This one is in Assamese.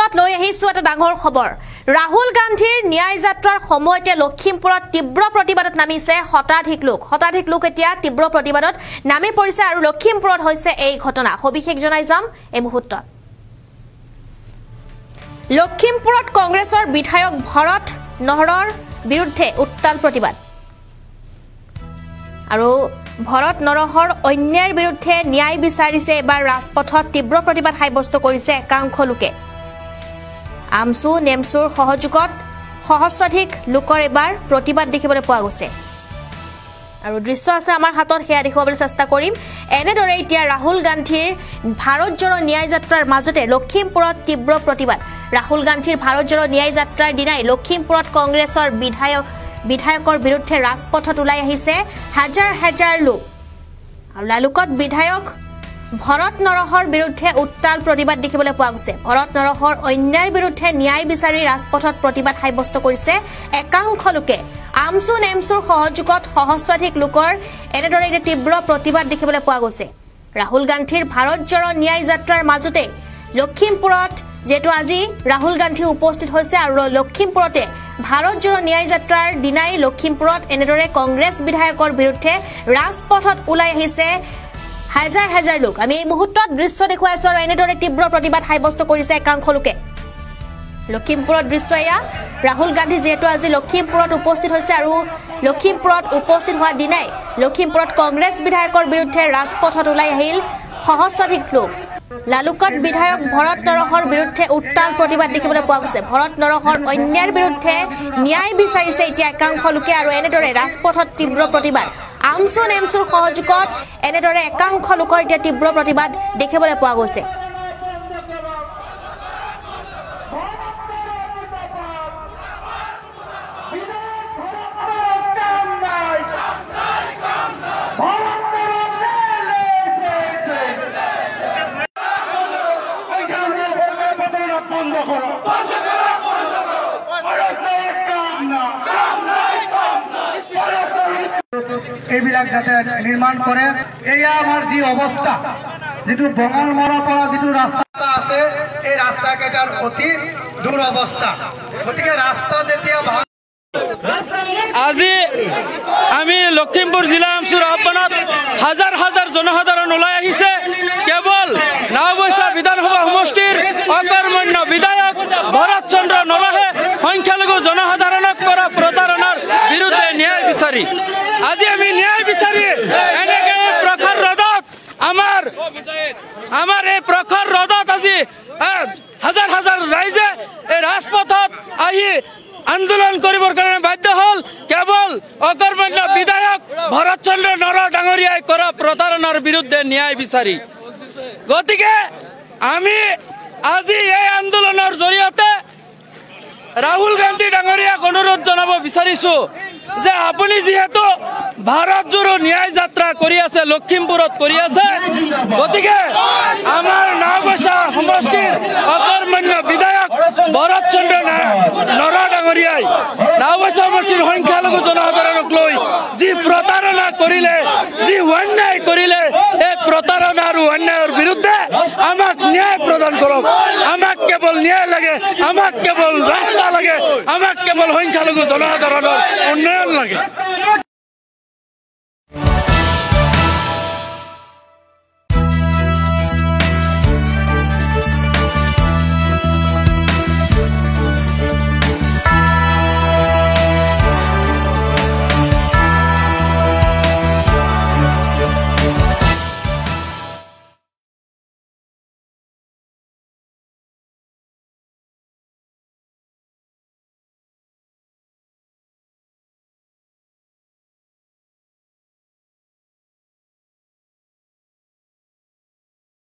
মুহূৰ্তত লৈ আহিছো এটা ডাঙৰ খবৰ ৰাহুল গান্ধীৰ ন্যায় যাত্ৰাৰ সময়তে লখিমপুৰত তীব্ৰ প্ৰতিবাদত নামিছে শতাধিক লোক এতিয়া তীব্ৰ প্ৰতিবাদত নামি পৰিছে আৰু লখিমপুৰত হৈছে এই ঘটনা সবিশেষ জনাই যাম এই মুহূৰ্তত লখিমপুৰত কংগ্ৰেছৰ বিধায়ক ভৰত নহৰৰ বিৰুদ্ধে উত্তাল প্ৰতিবাদ আৰু ভৰত নৰহৰ অন্যায়ৰ বিৰুদ্ধে ন্যায় বিচাৰিছে এবাৰ ৰাজপথত তীব্ৰ প্ৰতিবাদ সাব্যস্ত কৰিছে একাংশ লোকে আমসু নেমসুৰ সহযোগত সহস্ৰাধিক লোকৰ এবাৰ প্ৰতিবাদ দেখিবলৈ পোৱা গৈছে আৰু দৃশ্য আছে আমাৰ হাতত হেয়া দেখুৱাবলৈ চেষ্টা কৰিম এনেদৰে এতিয়া ৰাহুল গান্ধীৰ ভাৰত জোড়ো ন্যায় যাত্ৰাৰ মাজতে লখিমপুৰত তীব্ৰ প্ৰতিবাদ ৰাহুল গান্ধীৰ ভাৰত জোড়ো ন্যায় যাত্ৰাৰ দিনাই লখিমপুৰত কংগ্ৰেছৰ বিধায়কৰ বিৰুদ্ধে ৰাজপথত ওলাই আহিছে হাজাৰ লোক আৰু লালুকত বিধায়ক ভৰত নৰহৰ বিৰুদ্ধে উত্তাল প্ৰতিবাদ দেখিবলৈ পোৱা গৈছে ভৰত নৰহৰ অন্যায়ৰ বিৰুদ্ধে ন্যায় বিচাৰি ৰাজপথত প্ৰতিবাদ সাব্যস্ত কৰিছে একাংশ লোকে আমসু নেমসুৰ সহযোগত সহস্ৰাধিক লোকৰ এনেদৰে তীব্ৰ প্ৰতিবাদ দেখিবলৈ পোৱা গৈছে ৰাহুল গান্ধীৰ ভাৰত জোড়ো ন্যায় যাত্ৰাৰ মাজতে লখিমপুৰত যেটো আজি ৰাহুল গান্ধী উপস্থিত হৈছে আৰু লখিমপুৰতে ভাৰত জোড়ো ন্যায় যাত্ৰাৰ দিনাই লখিমপুৰত এনেদৰে কংগ্ৰেছ বিধায়কৰ বিৰুদ্ধে ৰাজপথত ওলাই আহিছে হাজাৰ লোক আমি এই মুহূৰ্তত দৃশ্য দেখুৱাইছো আৰু এনেদৰে তীব্ৰ প্ৰতিবাদ সাব্যস্ত কৰিছে একাংশ লোকে লখিমপুৰত দৃশ্য এয়া ৰাহুল গান্ধী যেটো আজি লখিমপুৰত উপস্থিত হৈছে আৰু লখিমপুৰত উপস্থিত হোৱা দিনাই লখিমপুৰত কংগ্ৰেছ বিধায়কৰ বিৰুদ্ধে ৰাজপথত ওলাই আহিল সহস্ৰাধিক লোক লালুকত বিধায়ক ভৰত নৰহৰ বিৰুদ্ধে উত্তাল প্ৰতিবাদ দেখিবলৈ পোৱা গৈছে ভৰত নৰহৰ অন্যায়ৰ বিৰুদ্ধে ন্যায় বিচাৰিছে এতিয়া একাংশ লোকে আৰু এনেদৰে ৰাজপথত তীব্ৰ প্ৰতিবাদ আমসু নেমসুৰ সহযোগত এনেদৰে একাংশ লোকৰ এতিয়া তীব্ৰ প্ৰতিবাদ দেখিবলৈ পোৱা গৈছে এইবিলাক যাতে নিৰ্মাণ কৰে এয়া আমাৰ যি অৱস্থা যেটো বঙাল মৰাৰ পৰা যেটো ৰাস্তা আছে এই ৰাস্তা কেটাৰ অতি দূৰ অৱস্থা গতিকে ৰাস্তা যেতিয়া আজি আমি লখিমপুৰ জিলা আমসুৰ আহ্বানত হাজাৰ জনসাধাৰণ ওলাই আহিছে কেৱল নাওবৈচা বিধানসভা সমষ্টিৰ অকৰ্মণ্য বিধায়ক ভৰত চন্দ্ৰ নৰহে সংখ্যালঘু জনসাধাৰণক কৰা প্ৰতাৰণাৰ বিৰুদ্ধে ন্যায় বিচাৰি আজি আমি ন্যায় বিচাৰি এনেকে প্ৰখৰ ৰদত আমাৰ এই প্ৰখৰ ৰদত আজি হাজাৰ ৰাইজে এই ৰাজপথত আহি আন্দোলন কৰিবৰ কাৰণে বাধ্য হল কেৱল অকৰ্মণ্য বিধায়ক ভৰত চন্দ্ৰ নৰ ডাঙৰীয়াই কৰা প্ৰতাৰণাৰ বিৰুদ্ধে ন্যায় বিচাৰি গতিকে আমি আজি এই আন্দোলনৰ জৰিয়তে ৰাহুল গান্ধী ডাঙৰীয়াক অনুৰোধ জনাব বিচাৰিছো যে আপুনি যেহেতু ভাৰত জোড়ো ন্যায় যাত্ৰা কৰি আছে লখিমপুৰত কৰি আছে গতিকে আমাৰ নাওবৈচা সমষ্টিৰ অকৰ্মণ্য বিধায়ক ভৰত চন্দ্ৰ নৰ ডাঙৰীয়াই নাওবৈচা সমষ্টিৰ সংখ্যালঘু জনসাধাৰণক লৈ যি প্ৰতাৰণা কৰিলে যি অন্যায় কৰিলে এই প্ৰতাৰণা আৰু অন্যায়ৰ বিৰুদ্ধে আমাক ন্যায় প্ৰদান কৰক আমাক কেৱল ন্যায় লাগে আমাক কেৱল ৰাস্তা লাগে আমাক কেৱল সংখ্যালঘু জনসাধাৰণৰ উন্নয়ন লাগে